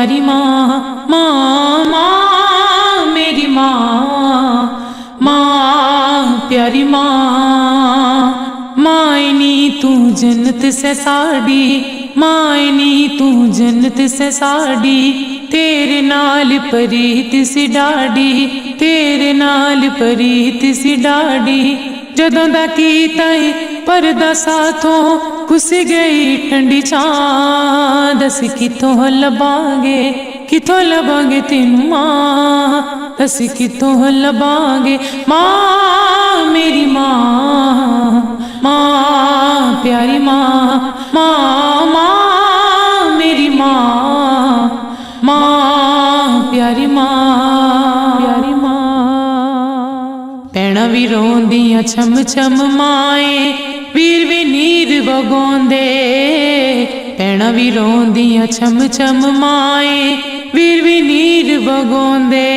प्यारी माँ, माँ माँ मेरी माँ, माँ प्यारी माँ। मायनी तू जन्नत से साड़ी, मायनी तू जन्नत से साड़ी, तेरे नाल परीत सी डाड़ी, तेरे नाल परीत सी डाड़ी। जदों दा कीता है परदा साथों खुस गई ठंडी छां, दस कितों लबांगे, कितों लबांगे तेनू मां, दस कितों लबांगे। मां मेरी मां, मां प्यारी मां, मां मां मेरी मां, मां प्यारी मां, प्यारी मां। भैणां भी रोंदियां छम छम माए, वीर भी नीर वगाउंदे, भैणां भी रोंदियां छम छम माए, वीर भी नीर वगाउंदे।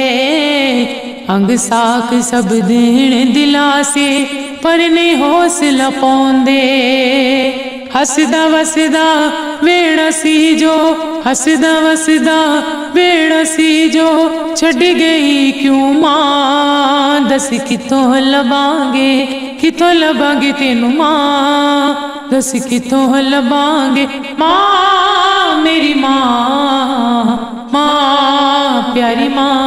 अंग साक सब देण दिलासे, पर नहीं हौसला पाउंदे। हसदा वसदा वेड़ा सी जो, हसदा वसदा वेड़ा सी जो, छड़ गई क्यों मां, दस कितों लबांगे, कितों लबांगे तेनू मां, दस कितों लबांगे। मां मेरी मां, मां प्यारी मां,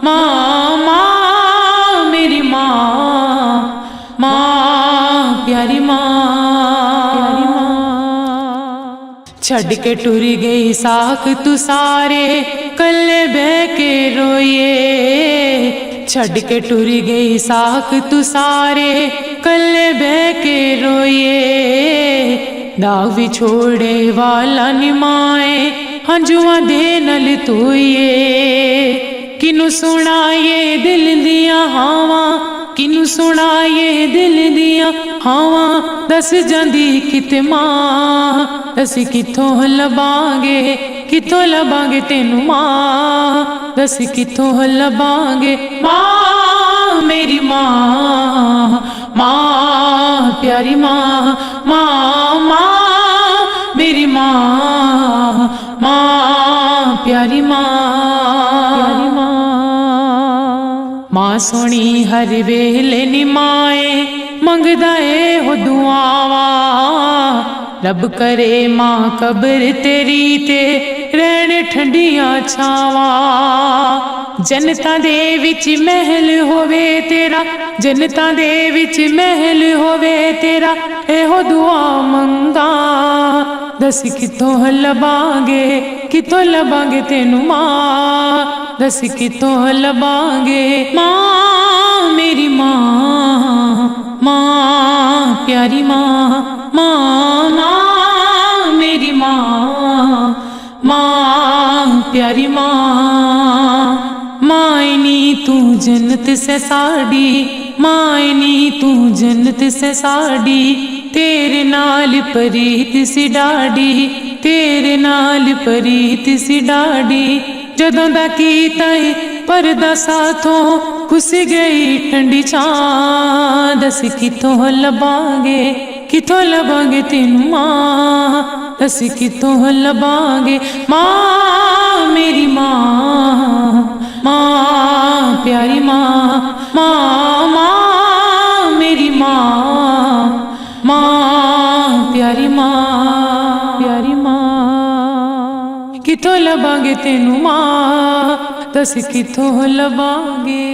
मां मां मेरी मां, मां प्यारी मां, प्यारी मां। छड़ के टुर गई साख तू सारे, कल्ले बह के रोइए, छड़ के टुर गई साख तू सारे, कल्ले बह के रोइए। दाग भी छोड़े वाला निमाए, हंजुआ दे नल तोइए। किनू सुनाइए दिल दियां हावां, किनू सुनाइए दिल दियां हावां, दस जांदी किते मां, दस किथों लबांगे, किथों लबांगे तेनू मां, दस किथों लबांगे। मां मेरी मां, मां प्यारी मां, मां मां मेरी मां, मां प्यारी मां, प्यारी मां। मां सोनी हर वेले निमाए, मंगदा ए हो दुआवा, रब करे मां कब्र तेरी ते रहने ठंडियां छावां। जनता दे विच महल होवे तेरा, जनता दे विच महल होवे तेरा, एहो दुआ मंगा, दस कितों लबांगे, कितों लबांगे तेनू मां, दस कितों लबांगे। मां मेरी मां, मां प्यारी मां, मां मां मेरी मां, मां प्यारी मां। मायनी तू जन्नत से साड़ी, मायनी तू जन्नत से साड़ी, तेरे नाल परीत सी डाड़ी, तेरे नाल परीत सी डाड़ी। जदों दा कीता है परदा साथों खुस गई ठंडी छां, दस कितों लबांगे, कितों लबांगे तेनू मां, दस कितों लबांगे। मां मेरी मां, मां प्यारी मां, मां मां मेरी मां, मां प्यारी मां, प्यारी मां। कितों लबांगे तेनू मां, दस कितों लबांगे।